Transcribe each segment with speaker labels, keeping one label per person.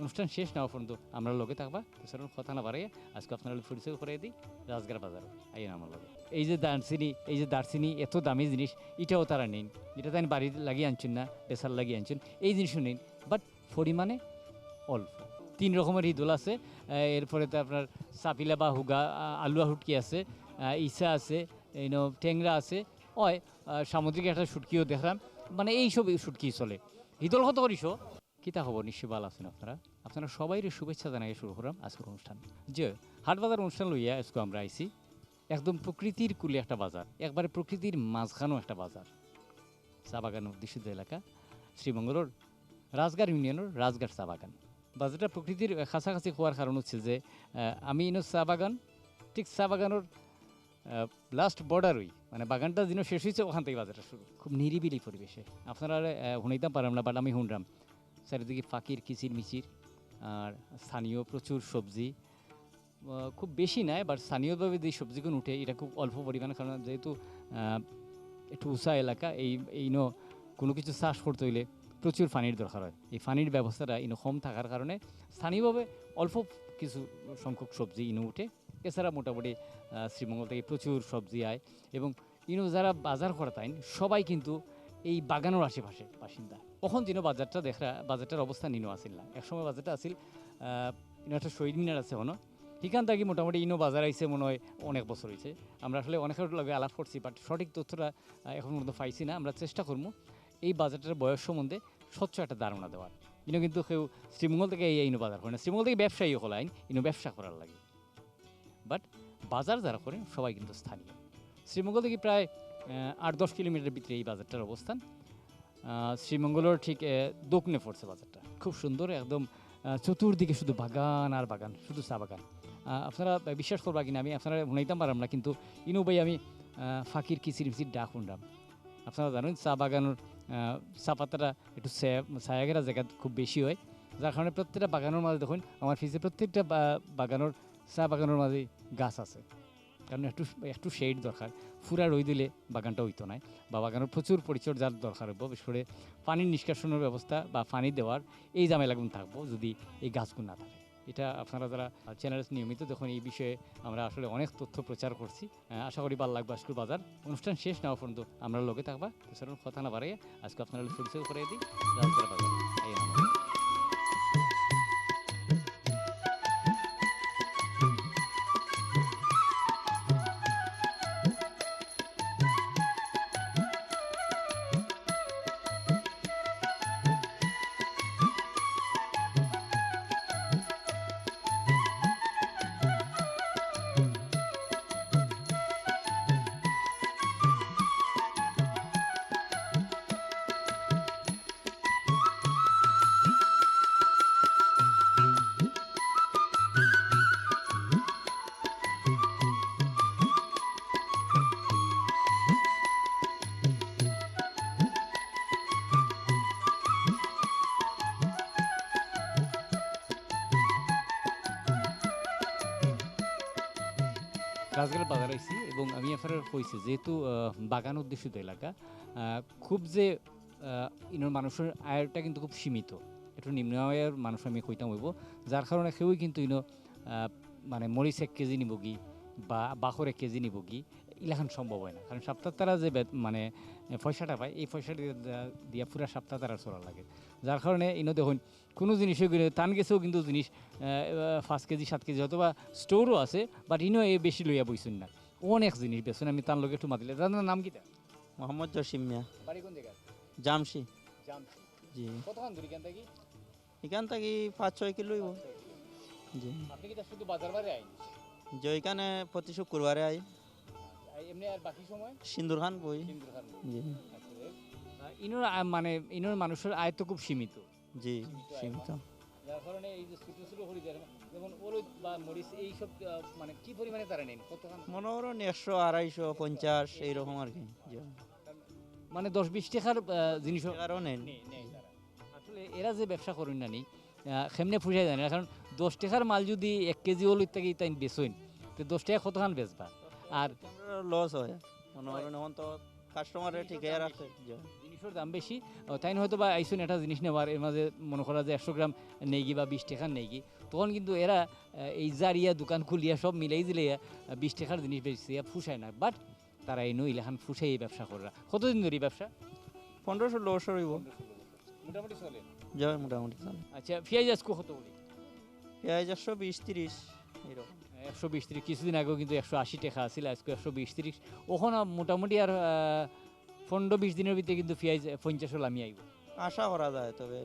Speaker 1: অনুষ্ঠান শেষ না হওয়া পর্যন্ত আমরা লগে থাকবা সেরকম কথা না বাড়াইয়া আজকে আপনারা পরিচয় করে দিই রাজগার বাজার আইন আমার লগে এই যে দারচিনি এত দামি জিনিস এটাও তারা নেন, এটা তাই বাড়ি লাগিয়ে আনছেন না পেশার লাগিয়ে আনছেন, এই জিনিসও নেন বাট পরিমাণে অল্প। 3 রকমের ইদল আছে, এরপরে তো আপনার সাপিলা বা হুগা আলুয়া হুটকি আছে, ইসা আছে, ট্যাংরা আছে, ওই সামুদ্রিক একটা শুটকিও দেখলাম, মানে এইসব শুটকি চলে। ইদল কত করিস কিতা খবর? নিশ্চয়ই ভালো আছেন আপনারা। আপনারা সবাই শুভেচ্ছা জানাই শুরু করলাম আজকের অনুষ্ঠান। যে হাটবাজার অনুষ্ঠান লইয়া আজকে আমরা আইছি একদম প্রকৃতির কুলে একটা বাজার, একবারে প্রকৃতির মাঝখানো একটা বাজার, চা বাগান অধ্যুষিত এলাকা শ্রীমঙ্গলের রাজগার ইউনিয়নের রাজগার চা বাগান। বাজারটা প্রকৃতির কাছাকাছি হওয়ার কারণ হচ্ছে যে আমি চা বাগান, ঠিক চা বাগানের লাস্ট বর্ডারই, মানে বাগানটা যেন শেষ হয়েছে ওখান থেকে বাজারটা শুরু। খুব নিরিবিলি পরিবেশে, আপনারা শুনাইতাম পারলাম না বাট আমি শুনলাম চারিদিকে ফাঁকির কিচির মিচির, আর স্থানীয় প্রচুর সবজি, খুব বেশি নয় বাট স্থানীয়ভাবে যে সবজিগুলো উঠে এটা খুব অল্প পরিমাণে, কারণ যেহেতু একটু উঁচা এলাকা, এই কোনো কিছু চাষ করতে হইলে প্রচুর পানির দরকার হয়। এই পানির ব্যবস্থাটা কম থাকার কারণে স্থানীয়ভাবে অল্প কিছু সংখ্যক সবজি উঠে। এছাড়া মোটামুটি শ্রীমঙ্গল থেকে প্রচুর সবজি আয়, এবং যারা বাজার করতাইন সবাই কিন্তু এই বাগানের আশেপাশে বাসিন্দা। কখন বাজারটা বাজারটার অবস্থা আসিল না, একসময় বাজারটা আসিল একটা শহীদ মিনার আছে হনো, সেখান থেকে মোটামুটি বাজার আইসে মনে হয় অনেক বছর হয়েছে। আমরা আসলে অনেকের লগে আলাপ করছি বাট সঠিক তথ্যটা এখন পর্যন্ত পাইছি না। আমরা চেষ্টা করবো এই বাজারটার বয়স সম্বন্ধে স্বচ্ছ একটা ধারণা দেওয়ার। কিন্তু কেউ শ্রীমঙ্গল থেকে এই বাজার করে না, শ্রীমঙ্গল থেকে ব্যবসায়ী হল আইন ব্যবসা করার লাগে, বাট বাজার যারা করেন সবাই কিন্তু স্থানীয়। শ্রীমঙ্গল থেকে প্রায় 8-10 কিলোমিটার ভিতরে এই বাজারটার অবস্থান। শ্রীমঙ্গলের ঠিক দক্ষিণে পড়ছে বাজারটা, খুব সুন্দর একদম, চতুর্দিকে শুধু বাগান আর বাগান, শুধু চা বাগান। আপনারা বিশ্বাস করবা কিনা আমি আপনারা শুনাইতাম পারলাম না, কিন্তু ভাই আমি ফাঁকির কিচির মিচির ডাক শুনলাম। আপনারা জানেন চা বাগানের চা পাতাটা একটু ছায়াঘেরা জায়গা খুব বেশি হয়, যার কারণে প্রত্যেকটা বাগানের মাঝে দেখুন আমার ফিসে প্রত্যেকটা বাগানের চা বাগানের মাঝে গাছ আছে, কারণ একটু শেড দরকার। ফুরা রই দিলে বাগানটা হইতো না, বা বাগানের প্রচুর পরিচর্যার দরকার হইব, বিশেষ করে পানির নিষ্কাশনের ব্যবস্থা বা পানি দেওয়ার এই ঝামেলাগুলো থাকবো যদি এই গাছগুলো না থাকে। এটা আপনারা যারা চ্যানেল নিয়মিত দেখুন, এই বিষয়ে আমরা আসলে অনেক তথ্য প্রচার করছি। আশা করি ভালো লাগবে আজকের বাজার অনুষ্ঠান শেষ না হওয়া পর্যন্ত আমরা লগে থাকবা সেরকম কথা না বাড়াইয়া আজকে আপনারা পরিচয় করে দিই রাজগার বাজার। রাজগার বাজার আইছি এবং আমি আপনার কইছি যেহেতু বাগান অধ্যুষিত এলাকা, খুব যে মানুষের আয়টা কিন্তু খুব সীমিত, একটু নিম্ন আয়ের মানুষ আমি কইতাম হইব, যার কারণে কেউই কিন্তু মানে মরিচ 1 কেজি নিব কি বা বাখর 1 কেজি নিব কি ইলাখান সম্ভব হয় না, কারণ সপ্তাহ তারা যে মানে পয়সাটা পায় এই পয়সাটা দিয়া পুরা সপ্তাহ তারা চলা লাগে। যার কারণে দেখুন কোনো জিনিসও টান গেছেও কিন্তু জিনিস 5 কেজি 7 কেজি হয়তো বা স্টোরও আছে, বাট এই বেশি লইয়া বইছেন না, অনেক জিনিস বেছেন। আমি তার লোক একটু মাতিলে তার নাম কি?
Speaker 2: মোহাম্মদ জসিম মিয়া।
Speaker 1: বাড়ি কোন জায়গায়?
Speaker 2: জামশি।
Speaker 1: জি। কতক্ষণ দূর
Speaker 2: এখান থেকে 5-6 কিলো হইব। জি।
Speaker 1: আপনি কি শুধু বাজার বারে আইন?
Speaker 2: যে এখানে প্রতি শুক্রবারে আই।
Speaker 1: এমনি আর বাকি সময়
Speaker 2: সিন্দুরখান বই। জি।
Speaker 1: মানে মানুষের আয় তো খুব সীমিত।
Speaker 2: জি, সীমিত।
Speaker 1: যার কারণে এই যে ছোট ছোট হরি যেমন হলুদ বা মরিচ এইসব মানে কি পরিমাণে তারা নেন? কতক্ষণ?
Speaker 2: মনে করুন 100, 250, 50 এইরকম আর কি।
Speaker 1: মানে 10-20 টাকার জিনিস
Speaker 2: নেন।
Speaker 1: আসলে এরা যে ব্যবসা করেন না নি সেমনে ফুসাই জানে না, কারণ 10 টাকার মাল যদি 1 কেজি হলুদ থেকে তাই বেচইন তো 10 টাকা কতক্ষণ বেচবা, আর
Speaker 2: লস হয় মনে করেন এখন তো কাস্টমারের ঠিকই রাখে।
Speaker 1: জিনিসের দাম বেশি তাই হয়তো বা আইসুন একটা জিনিস নেওয়ার এর মাঝে মনে করা যে 100 গ্রাম নেগি বা 20 টাকার নেগি তখন কিন্তু এরা এই জারিয়া দোকান খুলিয়া সব মিলাই দিলিয়া 20 টাকার জিনিস বেশি ফুসায় না বাট তারা এই নইলেখান ফুসাই এই ব্যবসা করা কতদিন ধরে এই ব্যবসা
Speaker 2: 15-16 বছর হইব
Speaker 1: মোটামুটি চলে
Speaker 2: যাবে মোটামুটি চলে।
Speaker 1: আচ্ছা পেঁয়াজ আজকে কত বলি
Speaker 2: পেঁয়াজ 120-30 এরকম।
Speaker 1: 120-30 কিছুদিন আগেও কিন্তু 180 টাকা আছিল আজকে 120-30 ওখানে মোটামুটি আর 15-20 দিনের ভিতরে কিন্তু পেঁয়াজ 50 লামি আইব
Speaker 2: আশা করা যায়, তবে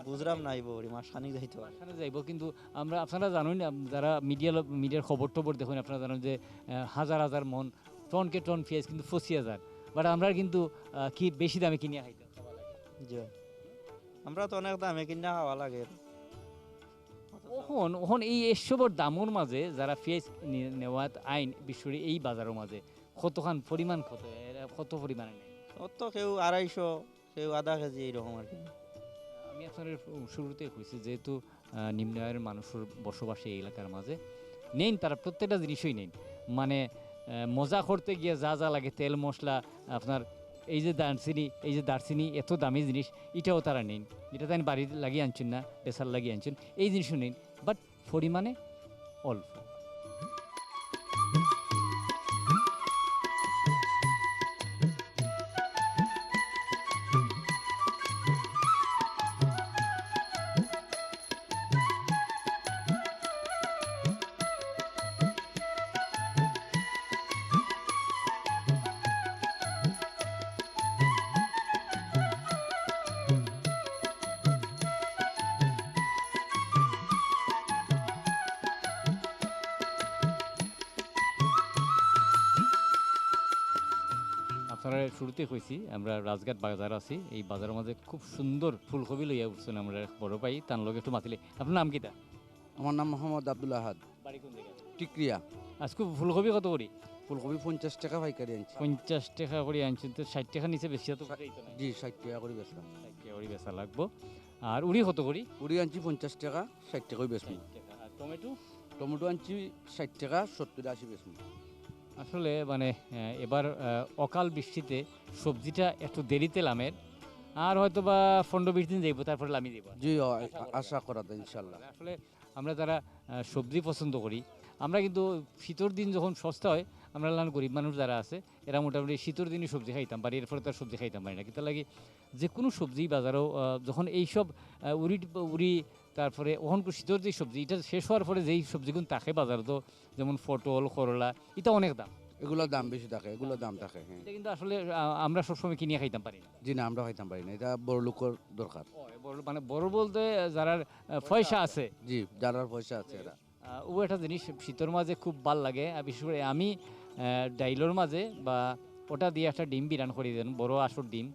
Speaker 2: বুঝলাম না আইব মাস খানিক যাইতে পারে।
Speaker 1: মাঝখানে যাইব কিন্তু আমরা আপনারা জানেন যারা মিডিয়ার খবর টবর দেখুন আপনারা জানেন যে হাজার হাজার মন টনকে টন পেঁয়াজ কিন্তু 25,000 বাট আমরা কিন্তু কি বেশি দামে কিনে খাইতাম
Speaker 2: জি আমরা তো অনেক দামে কিনা খাওয়া লাগে।
Speaker 1: ওখন এই এসবর দামর মাঝে যারা পেঁয়াজ নেওয়াত আইন বিশ্বরী এই বাজারের মাঝে কতখান পরিমাণ কত পরিমাণে নেয়
Speaker 2: অত কেউ 250, কেউ আধা কেজি এইরকম আর কি।
Speaker 1: আমি আপনার শুরুতে কইছি যেহেতু নিম্ন আয়ের মানুষের বসবাসে এই এলাকার মাঝে নেন তারা প্রত্যেকটা জিনিসই নেন মানে মজা করতে গিয়ে যা যা লাগে তেল মশলা আপনার এই যে দারচিনি এত দামি জিনিস এটাও তারা নেন এটা তাই বাড়ি লাগিয়ে আনছেন না পেশার লাগিয়ে আনছেন এই জিনিসও নেন বাট পরিমাণে অল্প আপনারা শুরুতে কইছি আমরা রাজঘাট বাজার আছি এই বাজারের মাঝে খুব সুন্দর ফুলকপি লইয়া উঠছেন আমরা বড় পাই তার লগে একটু মাতিলে আপনার নাম কিটা
Speaker 3: আমার নাম মোহাম্মদ আব্দুল আহাদ,
Speaker 1: বাড়ি কোন জায়গায়
Speaker 3: টিকরিয়া।
Speaker 1: আজকে ফুলকপি কত করি
Speaker 3: ফুলকপি 50 টাকা পাইকারি আনছি।
Speaker 1: 50 টাকা করে আনছেন তো 60 টাকা নিচে বেশি তো
Speaker 3: জি 60 টাকা করে বেচলাম।
Speaker 1: 60 টাকা করে বেচা লাগবো আর উড়ি কত করি
Speaker 3: পুরি আনছি 50 টাকা, 60 টাকাই বেচবো।
Speaker 1: 60 টাকা আর টমেটো
Speaker 3: টমেটো আনছি 60 টাকা, 70-80 বেচবো।
Speaker 1: আসলে মানে এবার অকাল বৃষ্টিতে সবজিটা একটু দেরিতে লামের আর হয়তো বা 15-20 দিন যাইব তারপরে লামি যাইব
Speaker 3: জি আশা করা যায় ইনশাল্লাহ।
Speaker 1: আসলে আমরা যারা সবজি পছন্দ করি আমরা কিন্তু শীতের দিন যখন সস্তা হয় আমরা লান গরিব মানুষ যারা আছে এরা মোটামুটি শীতের দিনই সবজি খাইতাম পারি এরপরে তার সবজি খাইতাম পারি না কিন্তু লাগে যে কোনো সবজি বাজারেও যখন এইসব উড়ি তারপরে ওখানকার শীতের যে সবজি এটা শেষ হওয়ার পরে যেই সবজিগুলো থাকে বাজারে তো যেমন পটল করলা এটা অনেক দাম
Speaker 3: এগুলোর দাম বেশি থাকে, এগুলোর দাম থাকে। হ্যাঁ
Speaker 1: এটা কিন্তু আসলে আমরা সবসময় কিনে খাইতাম পারি না
Speaker 3: জি না, আমরা খাইতাম পারি না, এটা বড় লোকের দরকার।
Speaker 1: মানে বড় বলতে যারা পয়সা আছে
Speaker 3: জি যারা পয়সা আছে এরা
Speaker 1: ও একটা জিনিস শীতের মাঝে খুব ভাল লাগে আর বিশেষ করে আমি ডাইলোর মাঝে বা ওটা দিয়ে একটা ডিম বিরান করে দেন বড় আসর ডিম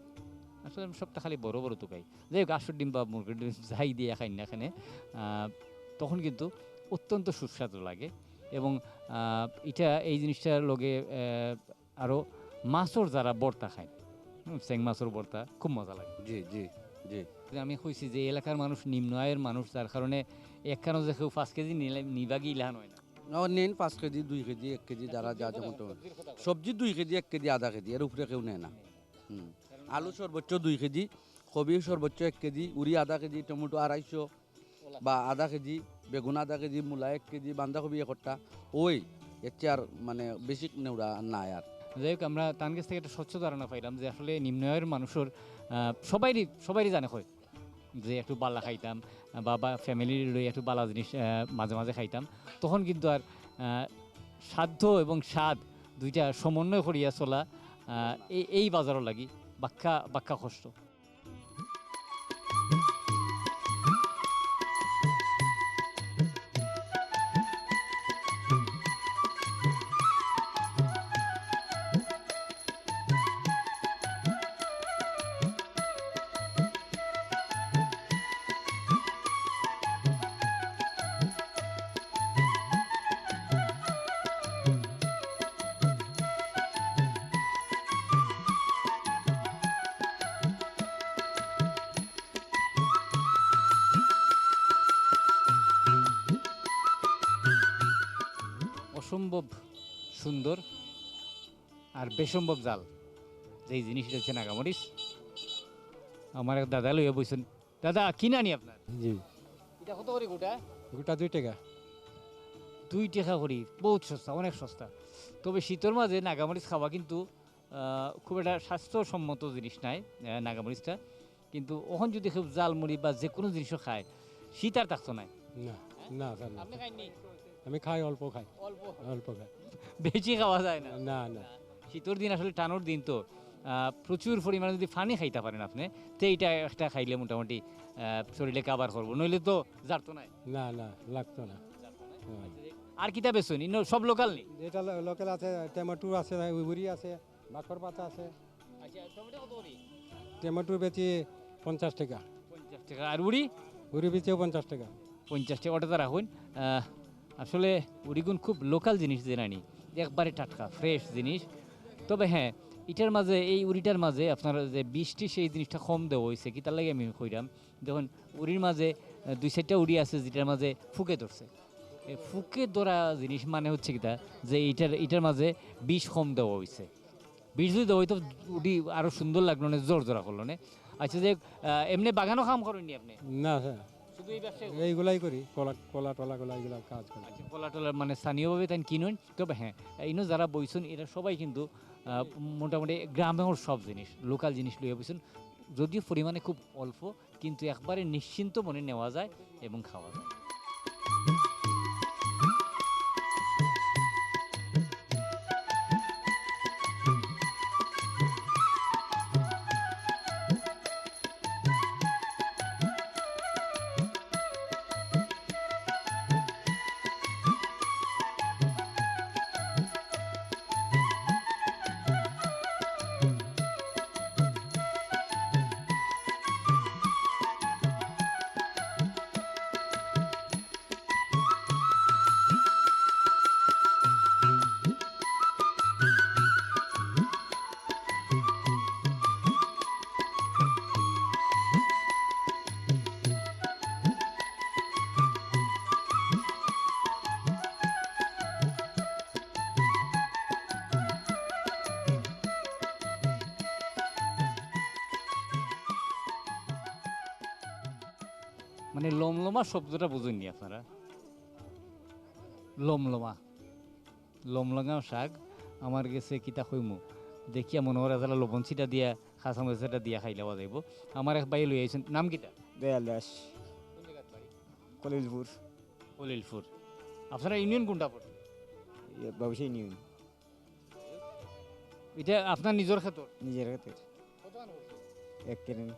Speaker 1: আসলে আমি সবটা খালি বড় বড় তো খাই যাই হোক আসর ডিম বা মুরগির ডিম যাই দিয়ে খাই না এখানে তখন কিন্তু অত্যন্ত সুস্বাদু লাগে এবং এটা এই জিনিসটার লগে আরও মাছর যারা ভর্তা খায় চেং মাছর ভর্তা খুব মজা লাগে
Speaker 3: জি জি জি।
Speaker 1: আমি কইছি যে এলাকার মানুষ নিম্ন আয়ের মানুষ যার কারণে একখানো যে কেউ 5 কেজি নিবাগি ইলান হয় না
Speaker 3: নেন 5 কেজি 2 কেজি 1 কেজি যারা যা যেমন সবজি 2 কেজি 1 কেজি আধা কেজি এর উপরে কেউ নেয় না। আলু সর্বোচ্চ 2 কেজি, কবি সর্বোচ্চ 1 কেজি, উড়ি আধা কেজি, টমেটো 250 বা আধা কেজি, বেগুন আধা কেজি, মূলা 1 কেজি, বাঁধাকপি 1 ওই এর চেয়ে আর মানে বেশি নেওয়া নাই আর।
Speaker 1: যাই হোক আমরা তার কাছ থেকে একটা স্বচ্ছ ধারণা পাইলাম যে আসলে নিম্ন আয়ের মানুষের সবাই জানে হয় যে একটু বালা খাইতাম বা ফ্যামিলির লই একটু বালা জিনিস মাঝে মাঝে খাইতাম তখন কিন্তু আর সাধ্য এবং স্বাদ দুইটা সমন্বয় করিয়া চলা এই বাজারও লাগি বাক্কা কষ্ট। অসম্ভব সুন্দর আর বেসম্ভব জাল যেই জিনিসটা হচ্ছে নাগামরিচ আমার এক দাদা লইয়া বইছেন। দাদা কি নানি আপনার?
Speaker 4: জি
Speaker 1: এটা কত করে গোটা?
Speaker 4: গোটা 2 টাকা।
Speaker 1: 2 টাকা করি, বহুত সস্তা, অনেক সস্তা। তবে শীতের মাঝে নাগামরিচ খাওয়া কিন্তু খুব একটা স্বাস্থ্যসম্মত জিনিস নাই নাগামরিচটা। কিন্তু ওখন যদি খুব জালমুড়ি বা যে কোনো জিনিসও খায়, শীত আর থাকতো না।
Speaker 4: না না স্যার না,
Speaker 1: আপনি খাইনি?
Speaker 4: আমি খাই অল্প খাই,
Speaker 1: অল্প,
Speaker 4: অল্প খাই।
Speaker 1: বেশি খাওয়া যায় না।
Speaker 4: না না
Speaker 1: শীতের দিন আসলে টানোর দিন তো প্রচুর পরিমাণে যদি পানি খাইতে পারেন আপনি, তো এইটা একটা খাইলে মোটামুটি শরীরে কাবার করবো, নইলে তো জারতো নাই।
Speaker 4: না না লাগতো না। হ্যাঁ।
Speaker 1: আর কিতা বেচুন ইনো সব লোকাল নেই?
Speaker 4: যেটা লোকাল আছে, টমেটো আছে, উবুরি আছে, বাকর পাতা আছে।
Speaker 1: আচ্ছা, টমেটো কত করে?
Speaker 4: টমেটো বেচি 50 টাকা,
Speaker 1: 50 টাকা। আর উড়ি?
Speaker 4: উবুরি বেচিও 50 টাকা।
Speaker 1: 50 টাকা। ওটা তো রাখুন। আসলে উড়িগুন খুব লোকাল জিনিস জেনানি, একবারে টাটকা ফ্রেশ জিনিস। তবে হ্যাঁ, এটার মাঝে এই উড়িটার মাঝে আপনার যে বৃষ্টি সেই জিনিসটা কম দেওয়া হয়েছে, কি তার লাগে আমি কইরাম। দেখুন উড়ির মাঝে 2-4টা উড়ি আছে যেটার মাঝে ফুকে ধরছে। এই ফুকে ধরা জিনিস মানে হচ্ছে কিতা, যে এটার মাঝে বিষ কম দেওয়া হয়েছে। বিষ যদি দেওয়া হইতো উড়ি আরও সুন্দর লাগলো না, জোর জোড়া করলো না। আচ্ছা, যে এমনি বাগানও কাম করেননি আপনি?
Speaker 4: না স্যার,
Speaker 1: শুধু এই ব্যবসায়?
Speaker 4: এইগুলাই করি, কলা টলাগুলা এগুলা কাজ করি।
Speaker 1: আচ্ছা, কলা টলার মানে স্থানীয়ভাবে তাই কিনুন। তবে হ্যাঁ, ইনো যারা বইছেন এরা সবাই কিন্তু মোটামুটি গ্রামের সব জিনিস, লোকাল জিনিস লইয়া বইছেন। যদিও পরিমাণে খুব অল্প, কিন্তু একবারে নিশ্চিন্ত মনে নেওয়া যায় এবং খাওয়া যায়। মানে লমলমা শব্দটা বুঝেননি আপনারা? লমলমা, লমলমা শাক আমার গেছে কিতা কইমু, দেখিয়া মনে হয় তাহলে লবণ ছিটা দিয়া খাসা মরিচটা দিয়া খাইলে যাইব। আমার এক ভাই লই আইছেন, নাম কিটা?
Speaker 2: দয়াল দাস, কলিলপুর,
Speaker 1: কলিলপুর। আপনারা ইউনিয়ন কোনটা পড়ে?
Speaker 2: ব্যবসায়ী নিউন,
Speaker 1: এটা আপনার নিজের ক্ষেত্র?
Speaker 2: নিজের হাতের এক কেরেন।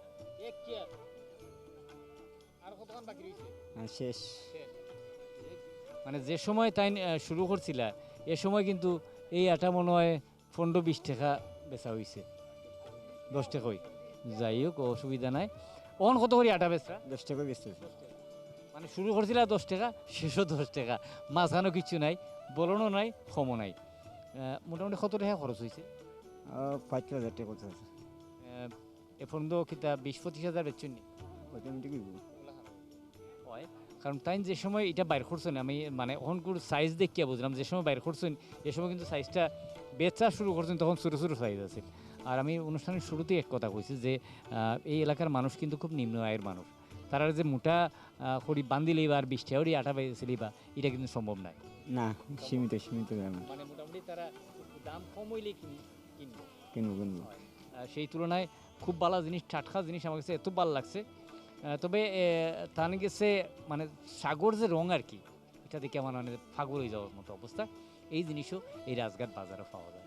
Speaker 2: শেষ।
Speaker 1: মানে যে সময় তাই শুরু করছিলা, এ সময় কিন্তু এই আটা মনে হয় 15-20 টাকা বেচা হয়েছে, 10 টাকাই। যাই হোক, অসুবিধা নাই। অন কত করে আটা বেচা?
Speaker 2: 10 টাকা বেচতেছে।
Speaker 1: মানে শুরু করছিলা 10 টাকা, শেষও 10 টাকা, মাঝখানো কিছু নাই, বলনও নাই, কমও নাই। মোটামুটি কত টাকা খরচ হয়েছে?
Speaker 2: 5,000 টাকা খরচ আছে।
Speaker 1: এ পর্যন্ত কিতা 20-25 হাজার বেচছেন নি? হয়, কারণ তাই যে সময় এটা বাইর করছেন, আমি মানে ওখানকার সাইজ দেখিয়া বুঝলাম, যে সময় বাইর করছেন এ সময় কিন্তু সাইজটা বেচা শুরু করছেন তখন ছোটো ছোটো সাইজ আছে। আর আমি অনুষ্ঠানের শুরুতেই এক কথা কইছি যে এই এলাকার মানুষ কিন্তু খুব নিম্ন আয়ের মানুষ। তারা যে মোটা খড়ি বান্ধিলেই বা আর 20 টাকারই আটা বেচলেই বা এটা কিন্তু সম্ভব নয়।
Speaker 2: না, সীমিত সীমিত দাম।
Speaker 1: মানে মোটামুটি তারা দাম কম হইলেই কিনবো।
Speaker 2: কিনবো।
Speaker 1: সেই তুলনায় খুব ভালো জিনিস, টাটকা জিনিস আমার কাছে এত ভালো লাগছে। তবে তার গেছে মানে সাগর যে রং আর কি, এটা দেখে আমার মানে ফাগল হয়ে যাওয়ার মতো অবস্থা। এই জিনিসও এই রাজঘাট বাজারে পাওয়া যায়।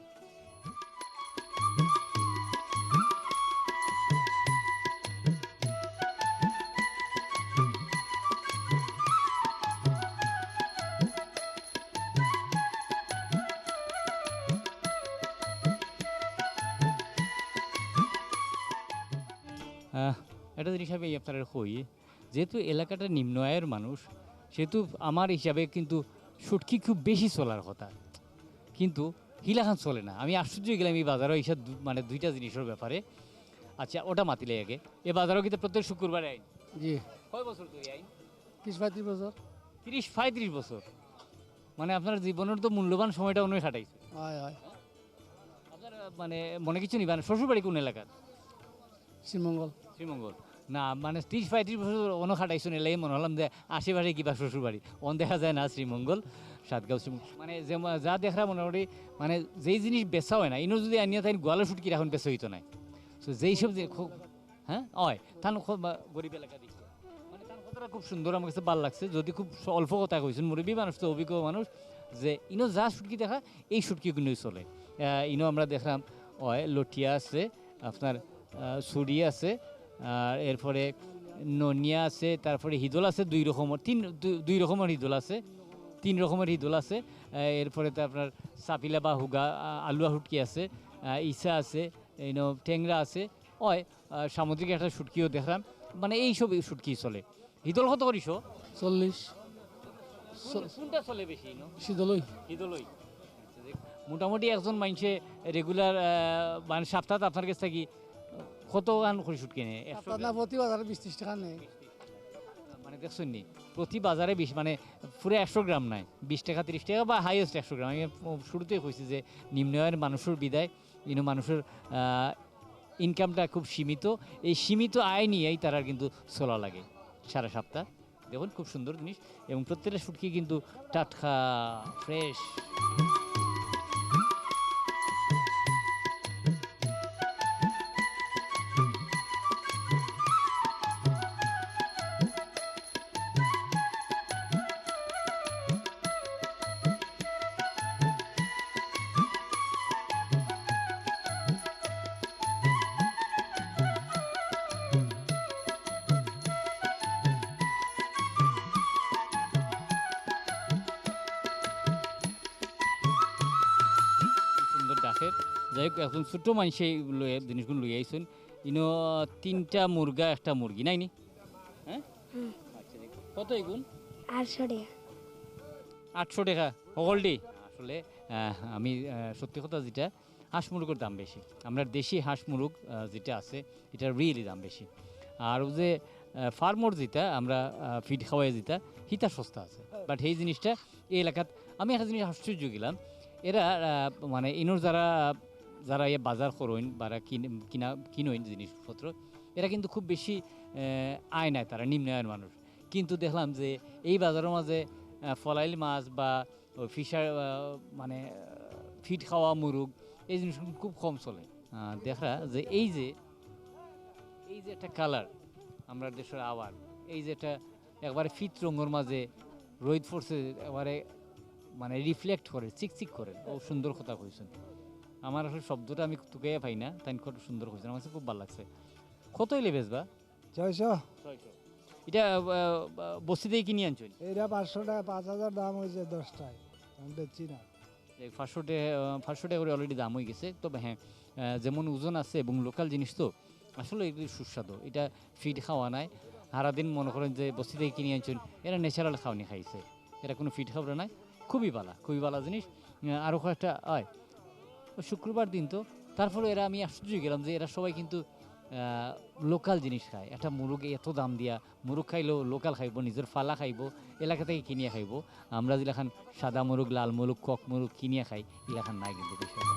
Speaker 1: একটা জিনিস আমি আপনার কই, যেহেতু এলাকাটা নিম্ন আয়ের মানুষ, সেহেতু আমার হিসাবে কিন্তু শুটকি খুব বেশি চলার কথা, কিন্তু হিলাখান চলে না। আমি আশ্চর্য হয়ে গেলাম এই বাজারও এইসব মানে দুইটা জিনিসের ব্যাপারে। আচ্ছা, ওটা মাতিলে আগে এ বাজারও কিন্তু প্রত্যেক শুক্রবারে আইন।
Speaker 4: জি,
Speaker 1: কয় বছর তুই আইন?
Speaker 4: 30-35 বছর।
Speaker 1: 30-35 বছর, মানে আপনার জীবনের তো মূল্যবান সময়টা অন্য কাটাইছে।
Speaker 4: হয় হয়।
Speaker 1: আপনার মানে মনে কিছু নিবেন, শ্বশুরবাড়ি কোন এলাকার?
Speaker 5: শ্রীমঙ্গল
Speaker 1: শ্রীমঙ্গল না মানে 30-35 বছর অন্য খাটাইছো নিলে মনে হলাম যে আশেপাশে কিবা শ্বশুর বাড়ি অন দেখা যায় না শ্রীমঙ্গল সাতগাঁও শ্রীমঙ্গল মানে যে যা দেখা মোটামুটি মানে যেই জিনিস বেচা হয় না ইনো যদি আনিয়া তাই গোয়ালা শুটকি এখন বেচা হইতো না সো যেই সব খুব হ্যাঁ হয় তান খুব গরিব এলাকা দিচ্ছে মানে তার কথাটা খুব সুন্দর আমার কাছে ভালো লাগছে যদি খুব অল্প কথা কইছেন মুরব্বী মানুষ তো অভিজ্ঞ মানুষ যে ইনো যা শুটকি দেখা এই শুটকিগুলোই চলে ইনো আমরা দেখলাম হয় লটিয়া আছে আপনার ছুরি আছে আর এরপরে ননিয়া আছে তারপরে হিদল আছে দুই রকমের হিদল আছে 3 রকমের হিদল আছে এরপরে তো আপনার সাপিলা বা হুগা আলুয়া শুটকি আছে ইসা আছে ট্যাংরা আছে হয় সামুদ্রিক একটা শুটকিও দেখলাম মানে এইসব শুটকি চলে হিদল কত করিস
Speaker 5: 40
Speaker 1: কোনটা চলে বেশি
Speaker 5: শীতলই
Speaker 1: হিদলই মোটামুটি একজন মানুষে রেগুলার মানে সপ্তাহে আপনার কাছ থেকে কত গান করে শুট কিনে
Speaker 5: আপনার প্রতি বাজারে 20-30 টাকা নেই
Speaker 1: মানে দেখছেন নি প্রতি বাজারে 20 মানে পুরো 100 গ্রাম নাই 20 টাকা 30 টাকা বা হাইয়েস্ট 100 গ্রাম আমি শুরুতেই কইছি যে নিম্ন আয়ের মানুষের বিদায় মানুষের ইনকামটা খুব সীমিত এই সীমিত আয় নিয়েই তারা কিন্তু চলা লাগে সারা সপ্তাহ দেখুন খুব সুন্দর জিনিস এবং প্রত্যেকটা শুটকি কিন্তু টাটকা ফ্রেশ ডাকের যাই হোক এখন ছোটো মানুষ জিনিসগুলো লই আইসুন ইনো 3টা মুরগা একটা মুরগি নাই নি হ্যাঁ আচ্ছা কত এগুন
Speaker 6: 800 টাকা
Speaker 1: 800 টাকা হলডি আসলে আমি সত্যি কথা যেটা হাঁস মুরগের দাম বেশি আমরা দেশি হাঁস মুরগ যেটা আছে এটা রিয়েলি দাম বেশি আর যে ফার্মর যেটা আমরা ফিড খাওয়াই যেটা হিতা সস্তা আছে বাট এই জিনিসটা এই এলাকাত আমি একটা জিনিস আশ্চর্য গেলাম এরা মানে ইনোর যারা বাজার করইন বা কিনোইন জিনিসপত্র এরা কিন্তু খুব বেশি আয় নেয় তারা নিম্ন আয়ের মানুষ কিন্তু দেখলাম যে এই বাজারের মাঝে ফলাইল মাছ বা ফিশার মানে ফিট খাওয়া মুরগ এই জিনিসগুলো খুব কম চলে দেখা যে এই যে একটা কালার আমরা দেশের আওয়ার এই যে একটা একবারে ফিট রঙের মাঝে রোদ ফোর্সে একবারে মানে রিফ্লেক্ট করে চিকচিক করে ও সুন্দর কথা কইছেন আমার আসলে শব্দটা আমি তোকে পাই না তাই কত সুন্দর কইছেন আমার খুব ভালো লাগছে কত হইলে বেচবা 600 এটা বস্তি দিয়ে কিনে আনছেন
Speaker 7: এটা 500 টাকা 5000 দাম হয়েছে 10টায় আমি বেচি না
Speaker 1: 500 টাকা করে অলরেডি দাম হয়ে গেছে তবে হ্যাঁ যেমন ওজন আছে এবং লোকাল জিনিস তো আসলে এগুলি সুস্বাদু এটা ফিড খাওয়া নাই সারাদিন মনে করেন যে বস্তি থেকে কিনে আনছেন এরা ন্যাচারাল খাওয়ানি খাইছে এরা কোনো ফিড খাবার নাই খুবই ভালো জিনিস আরও কয়েকটা হয় শুক্রবার দিন তো তারপরে এরা আমি আশ্চর্য গেলাম যে এরা সবাই কিন্তু লোকাল জিনিস খায় একটা মুরগ এত দাম দিয়া মুরগ খাইলেও লোকাল খাইব নিজের ফালা খাইব এলাকা থেকে কিনিয়ে খাইব আমরা যেলাখান সাদা মুরগ লাল মুরগ কক মুরগ কিনিয়ে খাই এলাখান নাই কিন্তু বিষয়টা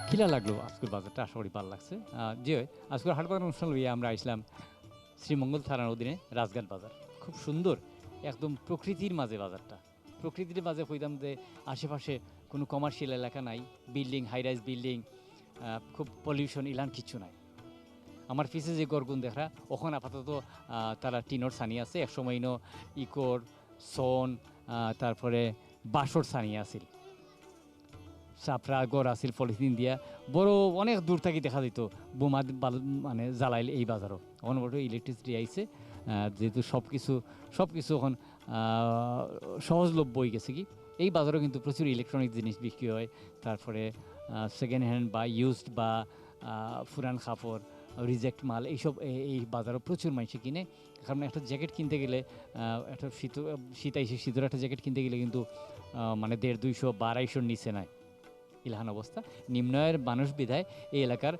Speaker 1: কিলা লাগলো আজকের বাজারটা আশা করি ভালো লাগছে যে আজকের হাট বাজার অনুষ্ঠান লইয়া আমরা আসলাম শ্রীমঙ্গল থানার অধীনে রাজঘাট বাজার খুব সুন্দর একদম প্রকৃতির মাঝে বাজারটা প্রকৃতির মাঝে কইতাম যে আশেপাশে কোনো কমার্শিয়াল এলাকা নাই বিল্ডিং হাই রাইজ বিল্ডিং খুব পলিউশন ইলান কিছু নাই আমার পিছে যে গরগুন দেখা ওখানে আপাতত তারা টিনোর সানি আছে একসময় ইকোর সোন তারপরে বাঁশর সানি আছিল চাপড়া গড় আছিল পলিথিন দিয়া বড় অনেক দূর থেকে দেখা যেত বোমা মানে জ্বালাইল এই বাজারও এখন বড় ইলেকট্রিসিটি আইছে যেহেতু সব কিছু এখন সহজলভ্য হয়ে গেছে কি এই বাজারেও কিন্তু প্রচুর ইলেকট্রনিক জিনিস বিক্রি হয় তারপরে সেকেন্ড হ্যান্ড বা ইউজড বা পুরান কাপড় রিজেক্ট মাল এইসব এই বাজারও প্রচুর মানুষ কিনে কারণ একটা জ্যাকেট কিনতে গেলে একটা শীত আইসে শীতের একটা জ্যাকেট কিনতে গেলে কিন্তু মানে 150-200 বা 250 নিচে নাই ইলাহান অবস্থা। নিম্নয়ের মানুষ বিধায় এই এলাকার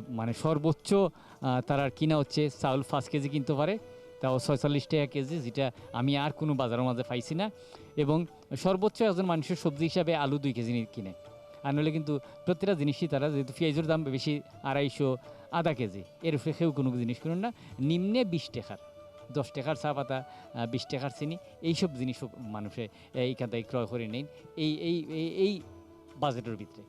Speaker 1: মানে সর্বোচ্চ তারা কিনা হচ্ছে চাউল 5 কেজি কিনতে পারে, তাও 46 টাকা কেজি, যেটা আমি আর কোনো বাজারের মাঝে পাইছি না। এবং সর্বোচ্চ একজন মানুষের সবজি হিসাবে আলু 2 কেজি কিনে, আর নইলে কিন্তু প্রত্যেকটা জিনিসই তারা, যেহেতু পেঁয়াজের দাম বেশি 250 আধা কেজি, এর উপরে কেউ কোনো জিনিস কিনুন না। নিম্নে 20 টাকার, 10 টাকার চা পাতা, 20 টাকার চিনি, এইসব জিনিস মানুষে এইখান থেকে ক্রয় করে নেন এই এই এই- এই বাজেটের ভিতরে।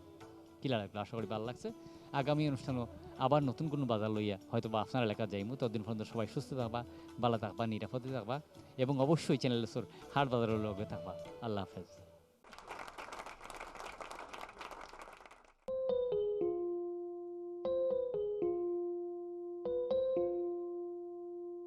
Speaker 1: কিলা লাগলো, আশা করি ভালো লাগছে। আগামী অনুষ্ঠানও আবার নতুন কোনো বাজার লইয়া হয়তো বা আপনার এলাকা যাইমু। ততদিন পর্যন্ত সবাই সুস্থ থাকবা, ভালো থাকবা, নিরাপদে থাকবা এবং অবশ্যই চ্যানেলের হাট বাজারের লগে থাকবা। আল্লাহ হাফেজ।